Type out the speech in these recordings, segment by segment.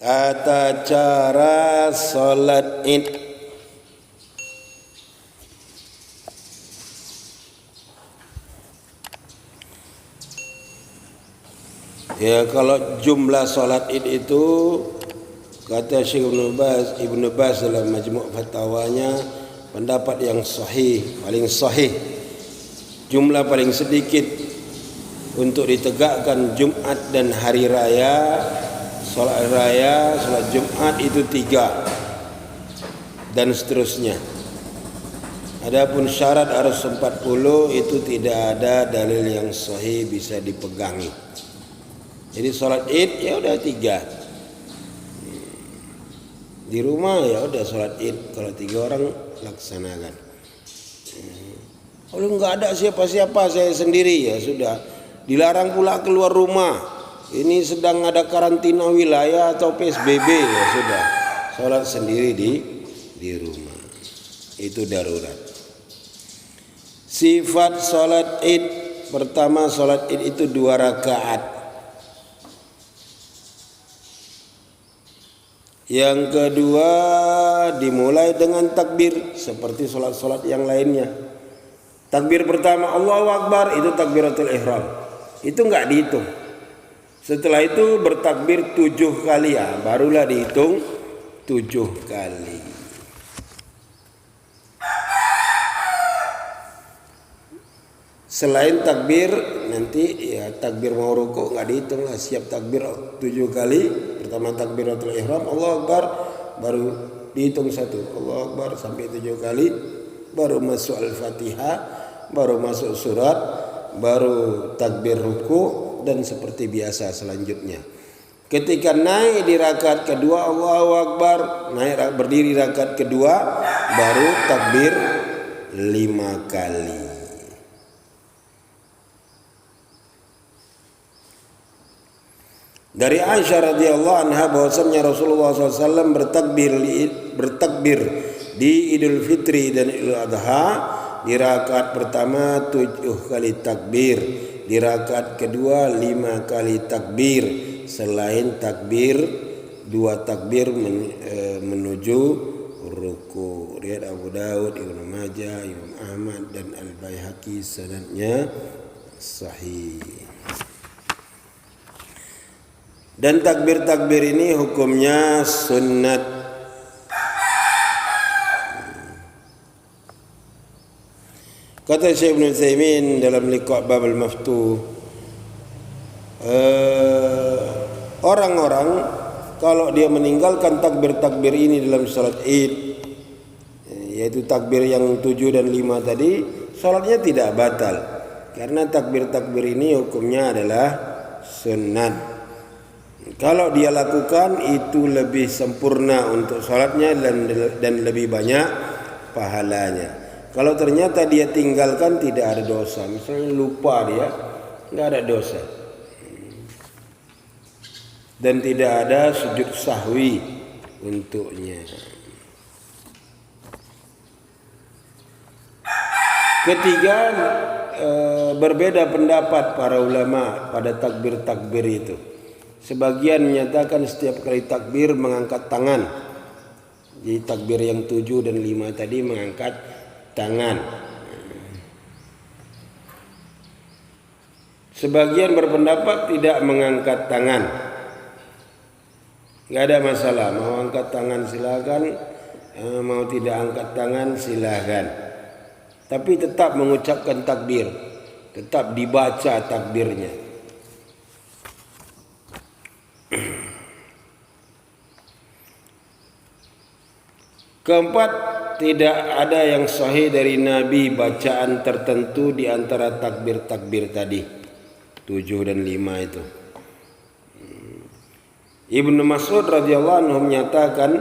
Tata cara salat Id. Ya, kalau jumlah salat Id itu kata Syekh Ibnu Baz dalam Majmu' Fatwanya, pendapat yang sahih, paling sahih, jumlah paling sedikit untuk ditegakkan Jumat dan hari raya, salat raya, salat Jumat itu 3 dan seterusnya. Adapun syarat harus 40 itu tidak ada dalil yang sahih bisa dipegangi. Jadi salat Id ya udah 3. Di rumah ya udah salat Id, kalau 3 orang laksanakan. Kalau enggak ada siapa-siapa, saya sendiri, ya sudah. Dilarang pula keluar rumah. Ini sedang ada karantina wilayah atau PSBB, ya sudah. Salat sendiri di rumah. Itu darurat. Sifat salat Id, pertama salat Id itu 2 rakaat. Yang kedua dimulai dengan takbir seperti salat-salat yang lainnya. Takbir pertama Allahu Akbar itu takbiratul ihram. Itu enggak dihitung. Setelah itu bertakbir 7 kali, ya, barulah dihitung 7 kali. Selain takbir nanti ya takbir mau rukuk enggak dihitung lah, siap takbir 7 kali. Pertama takbiratul ihram Allahu Akbar, baru dihitung 1 Allahu Akbar sampai 7 kali, baru masuk Al-Fatihah, baru masuk surat, baru takbir ruku, dan seperti biasa selanjutnya. Ketika naik di rakaat kedua Allahu Akbar, naik berdiri rakaat kedua, baru takbir 5 kali. Dari Aisyah radhiyallahu anha bahwasanya Rasulullah SAW bertakbir di Idul Fitri dan Idul Adha. Di rakaat pertama 7 kali takbir, di rakaat kedua 5 kali takbir, selain takbir 2 takbir menuju ruku. Riwayat Abu Daud, Ibnu Majah, Imam Ahmad dan Al-Baihaqi, sanadnya sahih. Dan takbir-takbir ini hukumnya sunnat. Kata Syekh Ibnu Utsaimin dalam Liqa' Babul Maftuh, orang-orang kalau dia meninggalkan takbir-takbir ini dalam salat Id, yaitu takbir yang 7 dan 5 tadi, salatnya tidak batal. Karena takbir-takbir ini hukumnya adalah sunnat. Kalau dia lakukan itu lebih sempurna untuk salatnya dan lebih banyak pahalanya. Kalau ternyata dia tinggalkan tidak ada dosa. Misalnya lupa dia, enggak ada dosa. Dan tidak ada sujud sahwi untuknya. Ketiga, berbeda pendapat para ulama pada takbir-takbir itu. Sebagian menyatakan setiap kali takbir mengangkat tangan. Jadi takbir yang 7 dan 5 tadi mengangkat tangan. Sebagian berpendapat tidak mengangkat tangan. Enggak ada masalah, mau angkat tangan silakan, mau tidak angkat tangan silakan. Tapi tetap mengucapkan takbir, tetap dibaca takbirnya. Keempat, tidak ada yang sahih dari Nabi bacaan tertentu di antara takbir-takbir tadi 7 dan 5 itu. Ibnu Mas'ud radhiyallahu anhu menyatakan,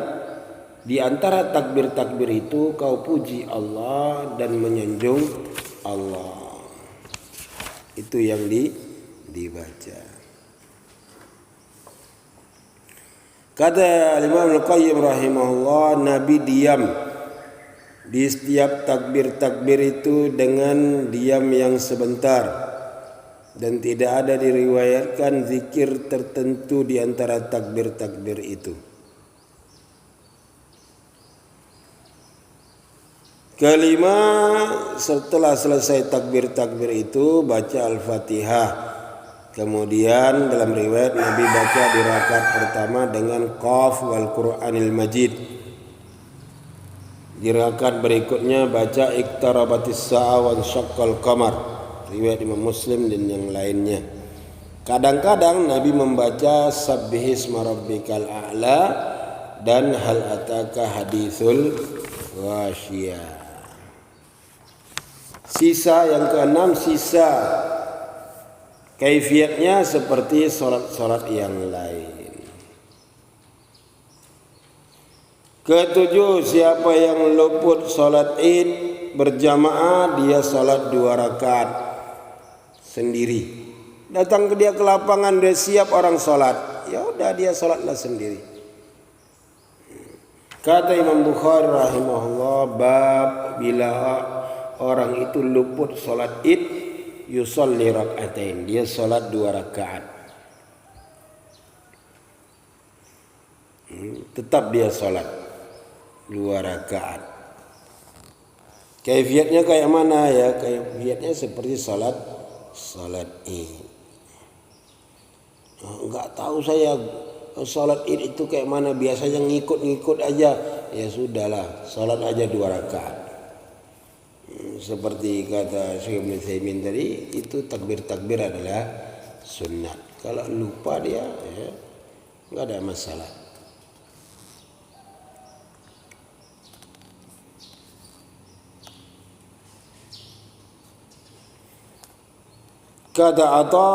di antara takbir-takbir itu kau puji Allah dan menyanjung Allah. Itu yang dibaca. Kata Imam Al-Qayyim rahimahullah, Nabi diam di setiap takbir-takbir itu dengan diam yang sebentar. dan tidak ada diriwayatkan zikir tertentu di antara takbir-takbir itu. Kelima, setelah selesai takbir-takbir itu baca Al-Fatihah. Kemudian dalam riwayat Nabi baca di rakaat pertama dengan Qaf wal Qur'anil Majid. Di rakaat berikutnya baca Iqtarabatis Sa'ah wa Syaqqal Qamar. Riwayat Imam Muslim dan yang lainnya. Kadang-kadang Nabi membaca Sabbihisma Rabbikal A'la dan Hal Ataka Hadithul Ghasyiyah. Sisa yang keenam, sisa kaifiatnya seperti solat-solat yang lain. Ketujuh, siapa yang luput solat Id berjamaah, dia solat 2 rakaat sendiri. Datang ke dia ke lapangan, dia siap orang solat, ya udah dia solatlah sendiri. Kata Imam Bukhari rahimahullah, bab bila orang itu luput solat Id, yusolli rak'atain, dia solat 2 rakaat. Tetap dia solat 2 rakaat. Kaifiatnya kayak mana ya? Kaifiatnya seperti solat Id. Enggak tahu saya solat Id itu kayak mana, biasanya ngikut-ngikut aja. Ya sudahlah, solat aja 2 rakaat. Seperti kata Syekh Ibnu Utsaimin tadi, itu takbir-takbir adalah sunnat. Kalau lupa dia, ya, enggak ada masalah. Kata Atha,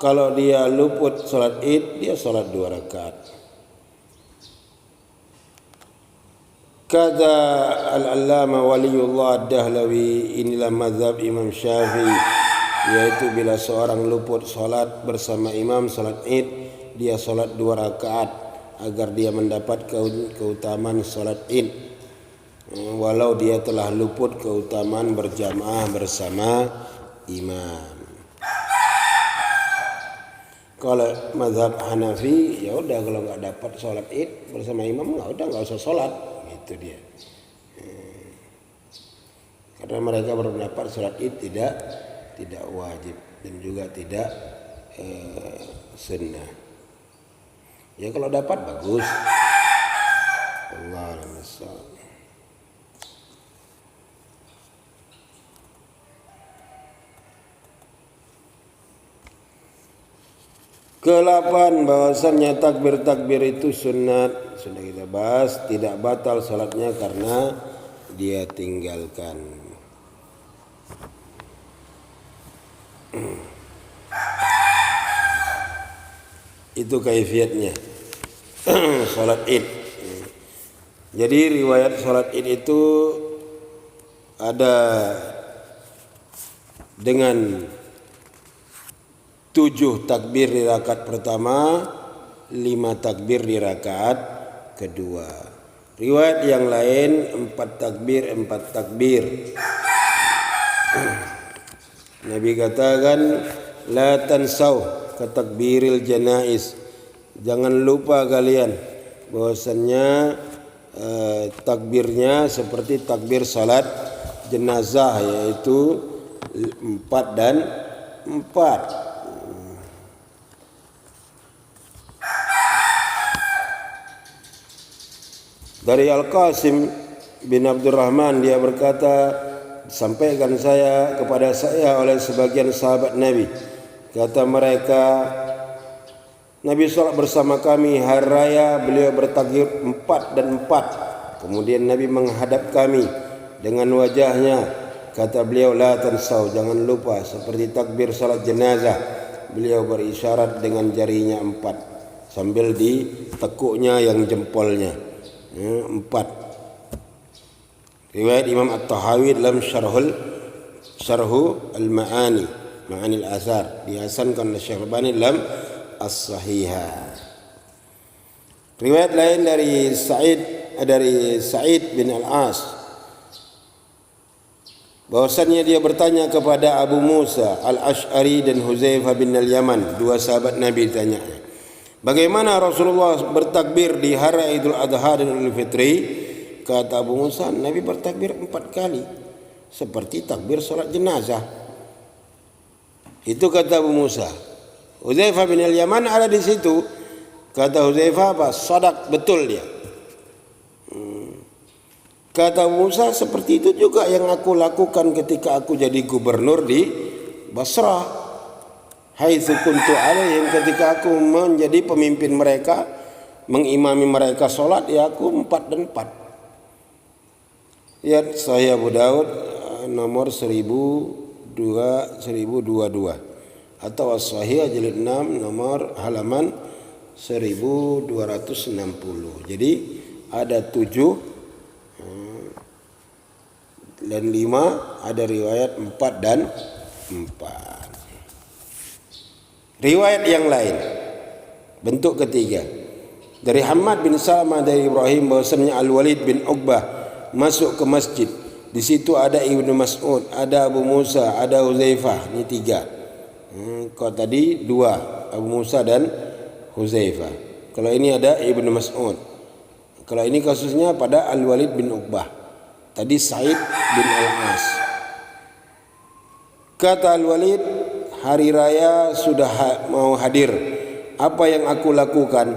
kalau dia luput salat Id, dia salat 2 rakaat. Kata Al-Allamah Waliullah Ad-Dahlawi, inilah mazhab Imam Syafi'i, yaitu bila seorang luput salat bersama imam salat Id, dia salat 2 rakaat agar dia mendapat keutamaan salat Id, walau dia telah luput keutamaan berjamaah bersama imam. Kalau mazhab Hanafi, ya udah kalau nggak dapat sholat Id bersama imam, nggak usah sholat, gitu dia. Karena mereka berpendapat sholat Id tidak wajib dan juga tidak sunnah. Ya kalau dapat bagus. Allahu a'lam. Ke-8, bahwasannya takbir-takbir itu sunat, sudah kita bahas, tidak batal salatnya karena dia tinggalkan. Itu kaifiatnya salat Id. Jadi riwayat salat Id itu ada dengan 7 takbir di rakaat pertama, 5 takbir di rakaat kedua. Riwayat yang lain 4 takbir, 4 takbir. Nabi katakan, la tansau katakbiril janaiz. Jangan lupa kalian bahwasannya takbirnya seperti takbir salat jenazah, yaitu 4 dan 4. Dari Al-Qasim bin Abdurrahman, dia berkata, sampaikan kepada saya oleh sebagian sahabat Nabi. Kata mereka, Nabi sholat bersama kami hari raya, beliau bertakbir 4 dan 4. Kemudian Nabi menghadap kami dengan wajahnya. Kata beliau, la tansau, jangan lupa, seperti takbir salat jenazah. Beliau berisyarat dengan jarinya 4 sambil ditekuknya yang jempolnya. 4. Riwayat Imam At-Tahawi dalam Syarhu Al-Ma'ani, Ma'ani Al-Athar, dihasankan oleh Syekh Albani dalam As-Sahihah. Riwayat lain dari Sa'id bin Al-As, bahwasannya dia bertanya kepada Abu Musa Al-Asy'ari dan Huzaifah bin Al-Yaman, dua sahabat Nabi, tanya, bagaimana Rasulullah bertakbir di hari Idul Adha dan Idul Fitri? Kata Abu Musa, Nabi bertakbir 4 kali seperti takbir solat jenazah. Itu kata Abu Musa. Huzaifah bin Al-Yaman ada di situ. Kata Huzaifah, apa? Sadaq, betul dia. Kata Musa, seperti itu juga yang aku lakukan ketika aku jadi gubernur di Basrah. Haitsu kuntu alaihim, ketika aku menjadi pemimpin mereka, mengimami mereka solat, ya aku 4 dan 4. Ya, Sahih Abu Daud nomor 1022 atau As-Sahih jilid 6 nomor halaman 1260. Jadi ada 7 dan 5, ada riwayat 4 dan 4. Riwayat yang lain, bentuk ketiga, dari Hammad bin Salamah dari Ibrahim bahwasanya Al-Walid bin Uqbah masuk ke masjid. Di situ ada Ibnu Mas'ud, ada Abu Musa, ada Huzaifah. Ini 3. Kalau tadi 2, Abu Musa dan Huzaifah. Kalau ini ada Ibnu Mas'ud. Kalau ini kasusnya pada Al-Walid bin Uqbah. Tadi Sa'id bin Al-As. Kata Al-Walid, hari raya sudah mau hadir. Apa yang aku lakukan?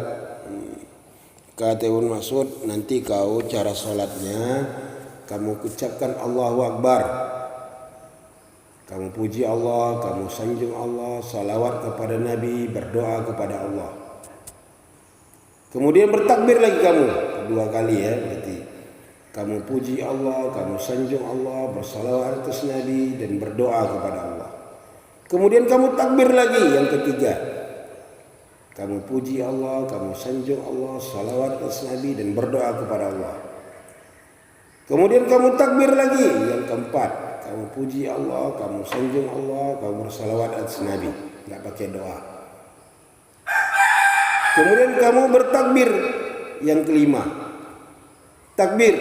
Kata Ibnu Mas'ud, nanti kau cara solatnya, kamu ucapkan Allahu Akbar. Kamu puji Allah, kamu sanjung Allah, salawat kepada Nabi, berdoa kepada Allah. Kemudian bertakbir lagi kamu 2 kali, ya, berarti kamu puji Allah, kamu sanjung Allah, bersalawat atas Nabi dan berdoa kepada Allah. Kemudian kamu takbir lagi yang ketiga. Kamu puji Allah, kamu sanjung Allah, salawat atas Nabi dan berdoa kepada Allah. Kemudian kamu takbir lagi yang keempat. Kamu puji Allah, kamu sanjung Allah, kamu bersalawat atas Nabi, enggak pakai doa. Kemudian kamu bertakbir yang kelima. Takbir,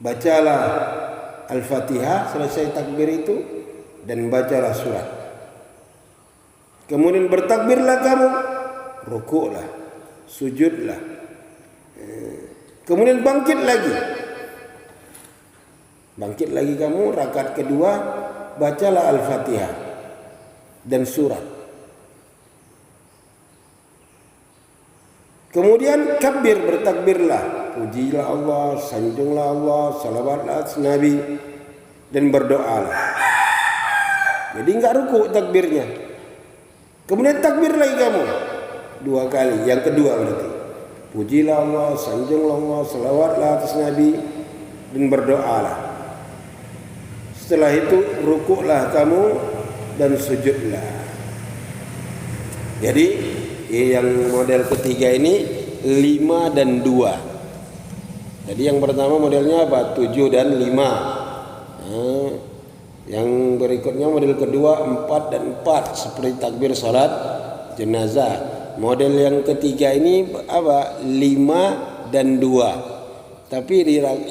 bacalah Al-Fatihah selesai takbir itu dan bacalah surat. Kemudian bertakbirlah kamu, rukuklah, sujudlah. Kemudian bangkit lagi. Bangkit lagi kamu, rakaat kedua, bacalah Al-Fatihah dan surat. Kemudian kabir, bertakbirlah, pujilah Allah, sanjunglah Allah, salawatlah atas Nabi dan berdoalah. Jadi enggak rukuk takbirnya. Kemudian takbir lagi kamu 2 kali, yang kedua berarti pujilah Allah, sanjunglah Allah, salawatlah atas Nabi dan berdoalah. Setelah itu rukuklah kamu dan sujudlah. Jadi yang model ketiga ini 5 dan 2. Jadi yang pertama modelnya apa? 7 dan 5. Yang berikutnya model kedua 4 dan 4 seperti takbir salat jenazah. Model yang ketiga ini apa? 5 dan 2. Tapi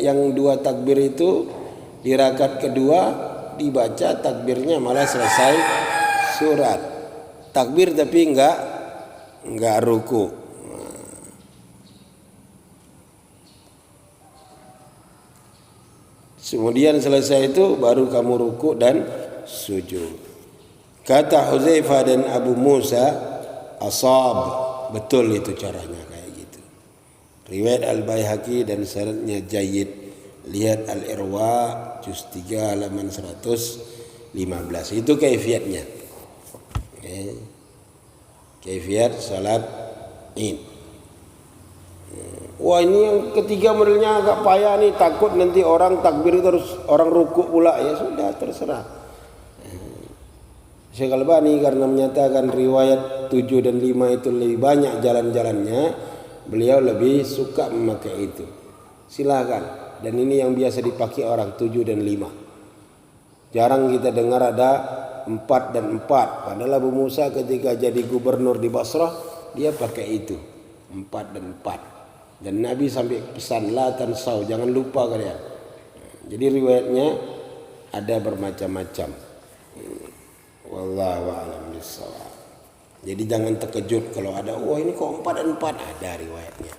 yang 2 takbir itu di rakaat kedua dibaca takbirnya malah selesai surat. Takbir tapi enggak ruku. Kemudian selesai itu baru kamu ruku dan sujud. Kata Huzaifah dan Abu Musa, ashab, betul itu caranya kayak gitu. Riwayat Al-Baihaqi dan sanadnya jayyid. Lihat Al-Irwa juz 3 halaman 115. Itu kaifiatnya. Kaifiat salat Id. Wah, ini yang ketiga modelnya agak payah nih, takut nanti orang takbir terus orang rukuk pula. Ya sudah, terserah. Syekh Al-Albani karena menyatakan riwayat 7 dan 5 itu lebih banyak jalan-jalannya, beliau lebih suka memakai itu. Silakan. Dan ini yang biasa dipakai orang 7 dan 5. Jarang kita dengar ada 4 dan 4. Padahal Abu Musa ketika jadi gubernur di Basrah, dia pakai itu. 4 dan 4. Dan Nabi sampai pesan la tansau, jangan lupa kalian. Jadi riwayatnya ada bermacam-macam. Wallahu a'lam bishawab. Jadi jangan terkejut kalau ada, wah ini kok 4 dan 4, ada riwayatnya.